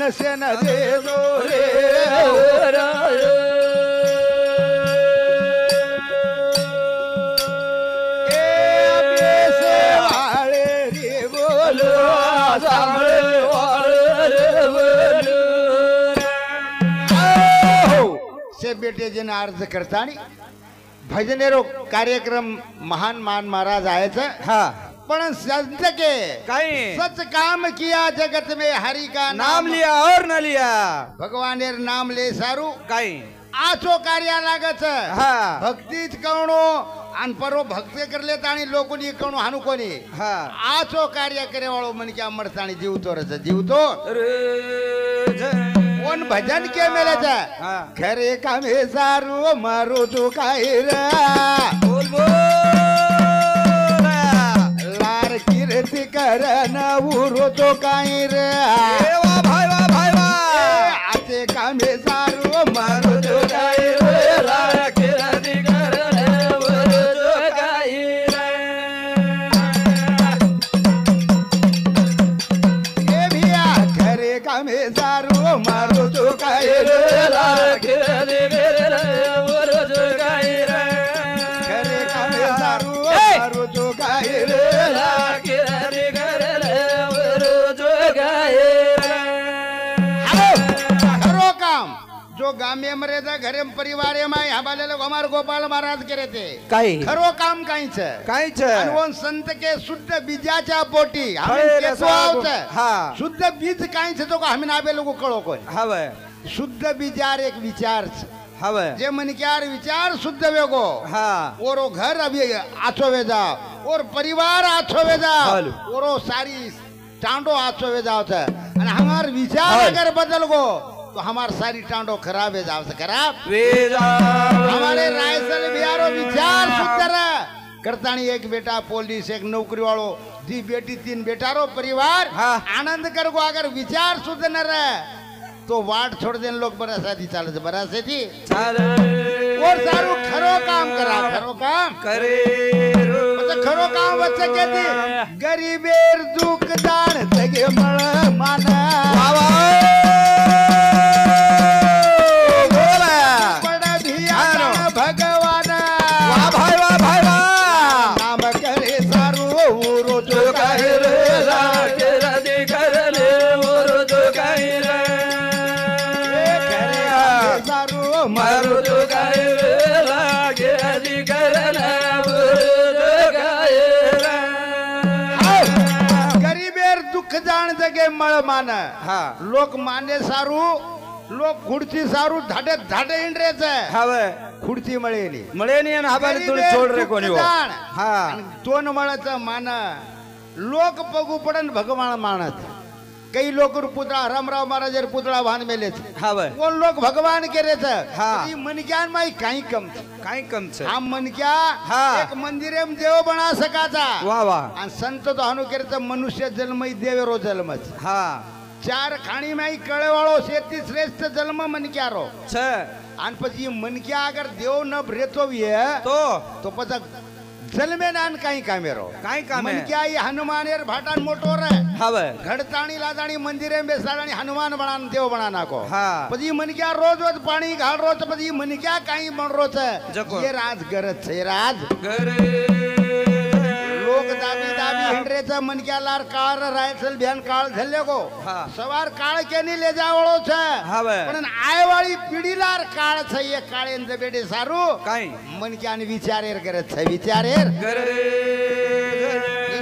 नसे न दे दो रे बेटे जन अर्ज करतानी भजनेरो कार्यक्रम महान मान महाराज आयचं हा पण संत के काही सच काम किया जगत में हरि का नाम लिया और न लिया भगवानेर नाम ले सारू काही आचो कार्या लागत हा भक्तीच कवणो आणि परो भक्ती करले ताणी लोकोनी कवणो हानु कोणी हा आचो कार्य करे वाळो मन क्या मरताणी जीवतो रच जीवतो कोण भजन के मेले हा खरे कामे सारू मारू तू काय रे बोल बोल लार कीर्ती कर न उरो तो काय रे वा भाई वा आते कामे सारू मारू तू काय रे लार कीर्ती कर न उरो तो काय रे ए भिया खरे कामे सारू मारू तू काय रे लार कीर्ती कर न उरो तो काय रे खरे कामे सारू मारू तू काय रे लार कीर्ती कर न उरो तो काय रे खरो काम जो गामे मरे था घरे परिवारे में हमारे लोग हमारे गोपाल महाराज करे थे काही खरो काम काहीच काहीच आणि संत के शुद्ध बीजाच्या पोटी खरे आम्ही रसाळ हा शुद्ध बीज काहीच तो का आम्ही नाबे लोक कळो कोण हवं शुद्ध बीजार एक विचार हवं जे मन क्यार विचार शुद्ध वेगो हा ओरो घर अभी आछो वे जाओ और परिवार आछो वे जाओ हाल। ओरो सारी टांडो आछो वे जाओ था और हमार विचार हाल। अगर बदल गो तो हमार सारी टांडो खराब है जाओ से खराब वेजा हमारे रायसल बिहारो विचार शुद्ध रहा करतानी एक बेटा पुलिस एक नौकरी वालों दी बेटी तीन बेटा रो परिवार हाँ। आनंद कर गो अगर विचार शुद्ध न रहे तो वाट छोड़ देन लोग बरा साथी चाले बरा से थी चाले और सारू खरो काम करा खरो काम करे मतलब खरो काम बच्चे कहती गरीबेर दुख दान तगे मळ माना बाबा बोला बड़ा धियान भगवान वाह भाई वाह नाम करे सारू उरो तो काय रे लाके रदी कर ले उरो तो काय रे सारू मारो तो काय रे लाके रदी कर ले उरो तो काय रे गरीबेर दुख जाण जगे मळ मान हा लोक माने सारू लोक खुर्ची सारू धाडे धाडे इंड्रेच हवं खुर्ची मळेली मळे नाही आणि हाबाने तुला सोड रे कोणी हो. हा दोन मळच मान लोक पगू पडन भगवान मानत कई लोक पुतळा रामराव महाराज पुतळा भान मेलेच हवं कोण लोक भगवान केरेच हा. मनक्यान माई काही कम काय कमच हा मनक्या हा. एक मंदिरे देव बना सकाचा वा वा आणि संत तो हानु केरेच मनुष्य जन्म देव रो जन्मच हा चार खाणी माई कळेवाळो शेती श्रेष्ठ जन्म मनक्या रो छ आणि પછી मनक्या अगर देव न भरेतो तो पचा जन्मे नान काही कामेरो काय काम आहे मनक्या ही हनुमानेर भाटान मोटोर है हवं घडताणी लादाणी मंदिरे बेसाडाणी हनुमान बनान देव बना नाको हा પછી मनक्या रोज रोज पाणी घाल रोज પછી मनक्या काही बन रोज जको. ये राज गरज छे राज करे लोक दाबी दाबी हिंड्रेच मनक्या लार काळ रायसल ध्यान काळ झल्ले गो हा. सवार काळ केनी ले जावळो छे हवं पण आयवाळी पिढीलार काळ छे ये काळेन बेडे सारू काय मनक्यान विचारेर गरज छे विचारेर करे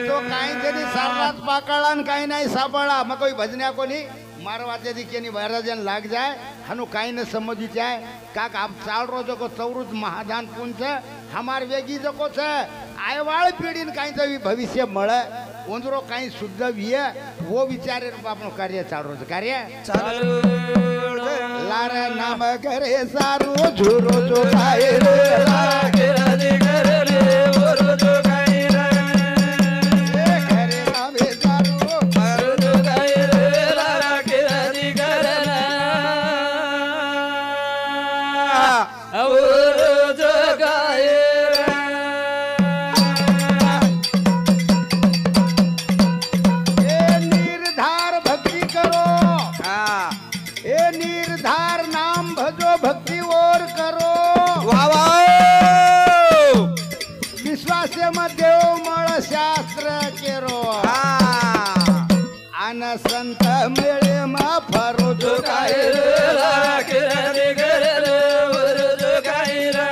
तो काही तरी सारलाच पाकळान काही नाही सापडला मग कोई भजन्या कोणी मारवाते दी केनी महाराजन लाग जाए हनु काही न समझी जाए काक आप चाल रो जो को चौरुज महादान पुंछ हमार वेगी जो को छे आयवाळ पीढ़ीन काही तो भविष्य मळे ओंजरो काही शुद्ध विये वो विचारे आपनो कार्य चाल रो कार्य चालू लार नाम करे सारू झुरो जो काय रे लागे रदी कर ले उरो तो काय रे करे नामे सारू मारो तो काय रे लागे रदी कर ले उरो तो काय रे निर्धार भक्ति करो हा विश्वासेम देव मळ शास्त्र केरो अन संत मिळे मा फरो तो काय लागेली गरला वरद काय रा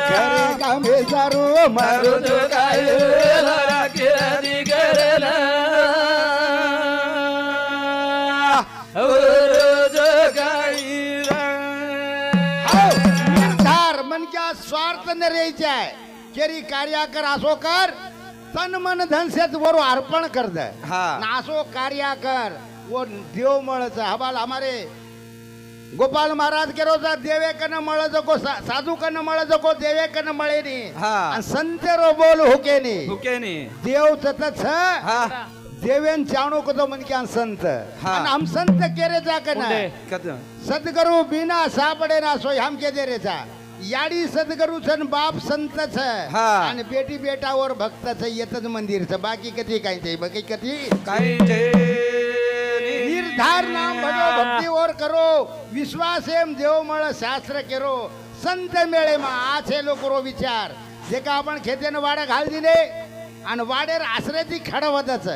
खरे कामे सारू मारू तो काय लागेली गरला वरद काय रा निर्धार मन क्या स्वार्थ न रहायचे आहे केरी कार्य कर असो कर तन मन धन से वरो अर्पण कर दे हाँ। नासो कार्य कर वो देव मळच हवाल हमारे गोपाल महाराज के रोजा देवे कन मळ जको साधू कन मळ जको देवे कन मळे नी हाँ। संत रो बोल हुके नी हुके नी देव ततच हाँ देवेन चावणो को मन क्या संत हाँ। अन हम संत केरे जा कना कत सदगुरु बिना सापडे ना सोय हम के दे रे जा याडी सदगुरु छन बाप संत छ हाँ। आणि बेटी बेटावर भक्त छ येतच मंदिर छ बाकी कधी काही ते बाकी कधी काय ते निर्धार नाम भजो भक्ति और करो विश्वास एम देव मळ शास्त्र केरो संत मेळे मा आछे लोकरो विचार जे का आपण खेतेन वाडा घाल दिले आणि वाडेर आश्रयती खडवतच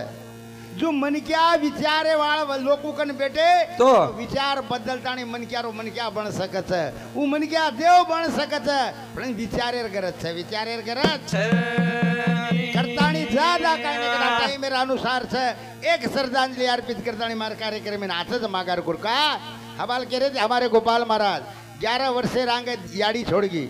जो मनक्या विचारे वाळ लोकूकन बेटे तो विचार बदलतानी मनक्यारो मनक्या बन सकत उ मनक्या देव बन सकत पण विचारेर करत छ विचारेर करत करतानी ज्यादा काही नाही करा टाइम मेरा अनुसार छ एक श्रद्धांजलि अर्पित करतानी मार कार्यक्रम में हाथच मागार कुरका हवाल करे थे हमारे गोपाल महाराज 11 वर्षे रांगे याडी छोड़गी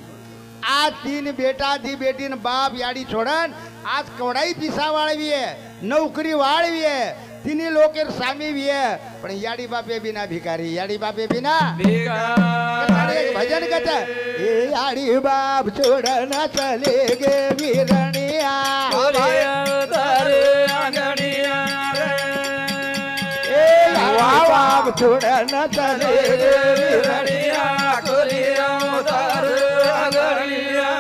आज 3 बेटा दी बेटी न बाप याडी छोड़न आज कवड़ाई पिसा वाळवी है नौकरी वाळवी है तिन्ही लोकेर सामी भी है पण याडी बापे बिना भिकारी याडी बापे बिना एक भजन कहता ए याडी बाप छोड़न चले गे वीरणिया तारे आंगणिया ए बाप छोड़न चले गे वीरणिया कोलिया तारे आंगणिया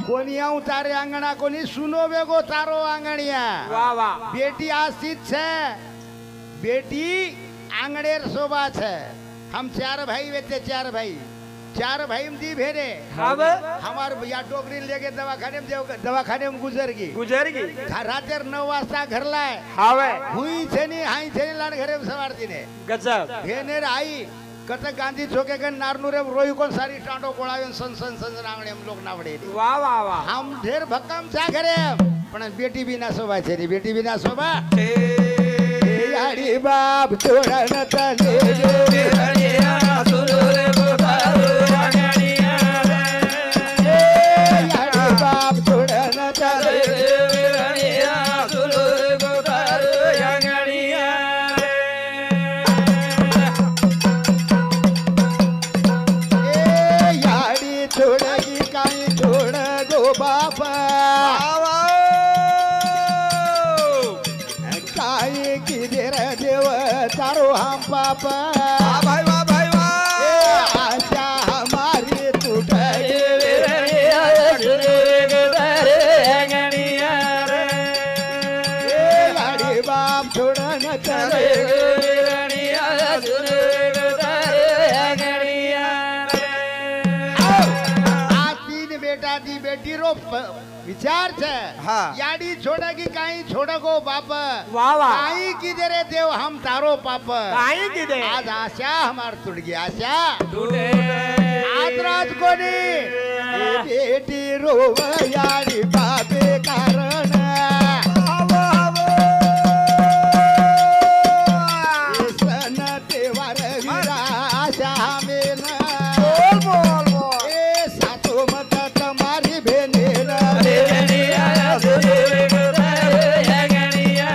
कोनिया तारे आंगणा कोनी सुनो बेगो तारो आंगणिया वाह वाह बेटी आशित छे बेटी आंगणेर शोभा छे हम 4 भाई वेते 4 भाई दी भेरे अब हमार या टोकरी लेके दवाखाने में गुजर गई रातेर 9 वाजता घरला है हावे हुई छेनी हाई छेनी लान घरे सवारती ने गजब भेनेर आई कत गांधी छोके गन नारनुरे रोई कोन सारी टांडो कोळावे सन सन सन आंगणे हम लोग नावडे वाह वाह वाह हम ढेर भक्कम छा घरे पण बेटी बिना शोभा छे नी बेटी बिना शोभा याडी बाप छोड़न तले वीरणिया सुरे तारे आंगणिया याडी बाप छोड़न तले वीरणिया सुरे तारे आंगणिया याडी छोड़गी काई छोड़ गो बाप काई की देर देव तारो हम पाप भाई वाह भाई वाह आशा हमारी टूट वीरणिया सुरे तारे आंगणिया याडी बाप छोड़न चले वीरणिया सुरे तारे आंगणिया आ 3 बेटा दी बेटी रो विचार छे हाँ। याडी छोड़गी काई छोड़गो बाप वाह वाह काई की दे रे देव हम तारो पाप काई की दे आज आशा हमार टूट गई आशा टूटे आज रात कोनी ये बेटी रोव याडी बापे कारण ये सन तेवार विरा आशा मेन ए सातो मत तुम्हारी बेनेन वीरणिया सुरे तारे आंगणिया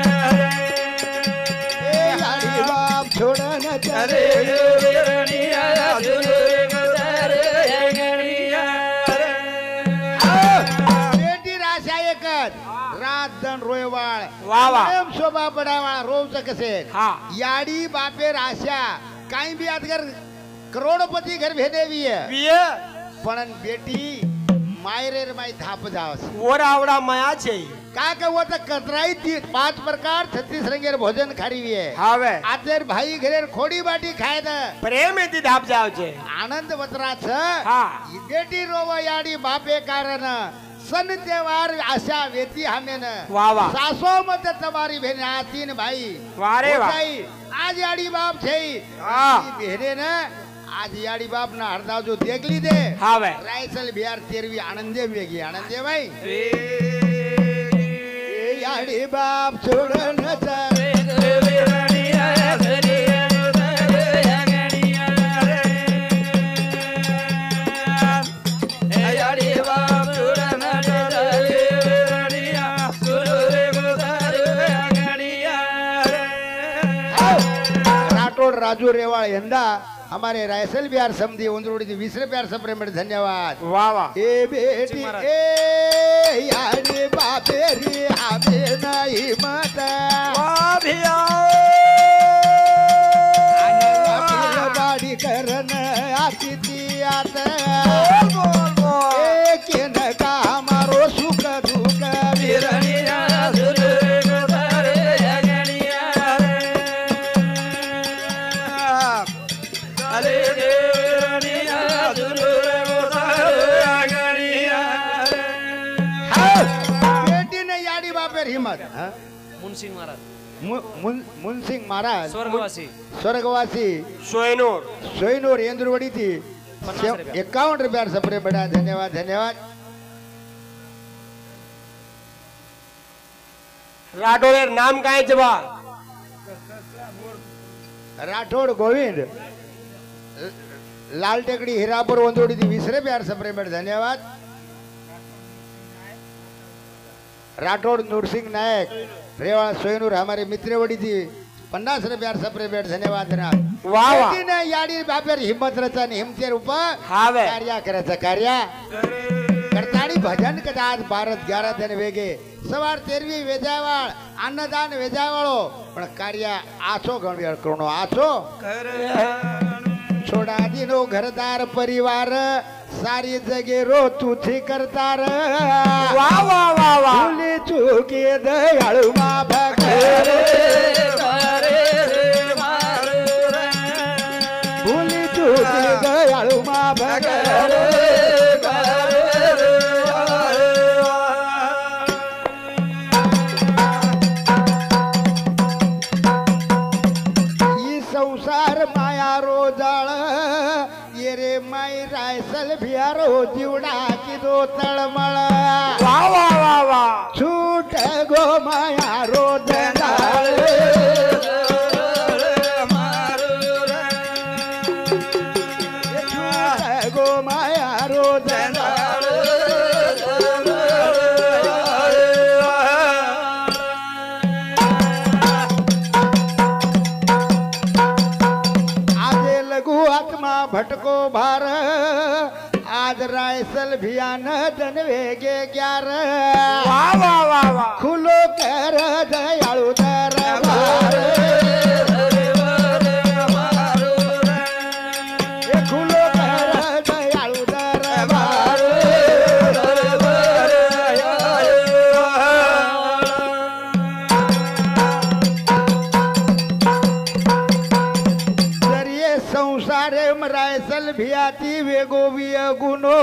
ए याडी बाप छोड़न चले वीरणिया सुरे तारे आंगणिया बेटी राशा एकच रात दन रोयवाळ वाह वाह प्रेम शोभा बडावाळ रोज कसे हाँ याडी बापे राशा काही भी आज घर करोड़पति घर भेदेवी है विय पण बेटी मायरेर माई धाप जावस ओर आवड़ा माया छे का के वो तो कतराई थी 5 प्रकार 36 रंगेर भोजन खारीवी है हावे आतेर भाई घरेर खोडी बाटी खाय द प्रेम एती धाप जाव छे आनंद वतरा छ हा बेटी रोवा याडी बापे कारण सन तहेवार आशा वेती हमेन वाह वाह सासो मत तुम्हारी बहन आ 3 भाई वारे वाह आज याडी बाप छे हां बहने न आज याडी बाप ना हरदाजो देख ली दे हावे रायसल बिहार 13वी आनंदे वेगी आनंदे भाई याडी बाप छोड़न चारे राठौड़ राजू रेवाड़ यंदा हमारे रायसल बिहार समधी उंदरोड़ी 20 रुपया सप्रे में धन्यवाद वाह वाह ए बेटी ए यानी बापे रे हमें नहीं मत वाह भैया गाड़ी करन आती थी आता बोल बोल एक न का हमारो सुख दुख बिरनिया हिम्मत मुनसिंग महाराज मुनसिंग महाराज स्वर्गवासी स्वर्गवासी सोयनूर येंद्रवड़ी थी 51 रुपया सपरे बड़ा धन्यवाद धन्यवाद राठौड़ नाम काय जबा राठौड़ गोविंद लाल टेकड़ी हीरापुर वंदोड़ी थी 20 रुपया सपरे बड़ा धन्यवाद राठौड़ नूरसिंह नायक रेवाड़ा सोयनूर हमारे मित्रवड़ी थी 50 रुपया सपरे बेट धन्यवाद वाह वाह ने याडी बापेर हिम्मत रचा ने हिमतेर ऊपर हावे कार्य करे कार्य करताड़ी भजन कदाच भारत 11 दिन वेगे सवार 13वी वेजावाळ अन्नदान वेजावाळो पण कार्य आछो गणवेळ करणो आछो छोड़ा दिनो घरदार परिवार सारी जगे रो तुझी करतार वाह वाह वाह वाह भूली चुके दयाळू मा भगरे भूली चुके दयाळू मा भगरे संसार माया रोजाळ ये रे माई रायसल भियारो जीवडा की दो तळमळ वाह वाह वाह वाह छूट गो माया रोजाळ छूट गो माया रोजाळ भटको भार आज रायसल भियान जनवे गे 11 वाह वाह वाह वाह खुलो कर दयाळू दरबार खुलो कर दयाळू दरबार संसार रायसल भियाती वेगो गुनो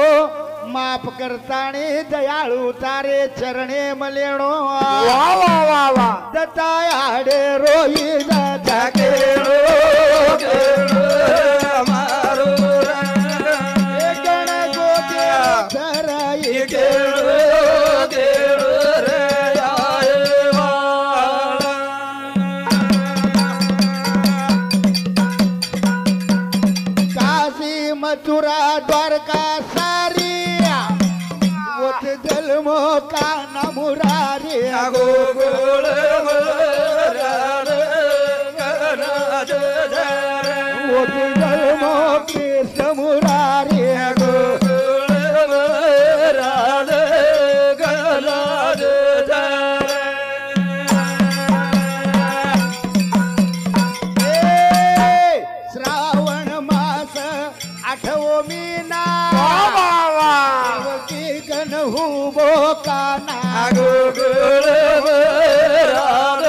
माफ करताणे दयाळू तारे चरणे मलेणो वाह वाह वाह वाह दतायाडे रोई दता केळो मारो गण गोते धराई केळो मथुरा द्वारका सारिया वोत जलमो काना मुरारी गोकुळ वोत जलमो कृष्ण मुरारी श्रावण मास आठवो मीना हुबो काना गुगुळ राम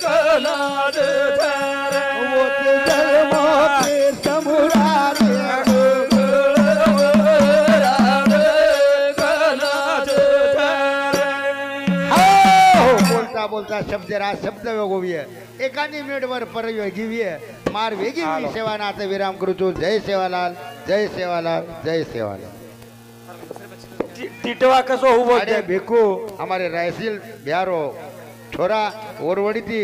कनाड थारे मोती जन्मो के समुरारी राम कनाड थारे बोलता बोलता शब्द शब्द वेगोवीय एकानी मिनिटवर परवे घेवीय मार वेगी सेवाना आता विराम करू छू जय सेवालाल जय सेवालाल जय सेवालाल टीटवा कसो हुबो अरे भिकू हमारे रायसील बिहारो छोरा ओरवड़ी थी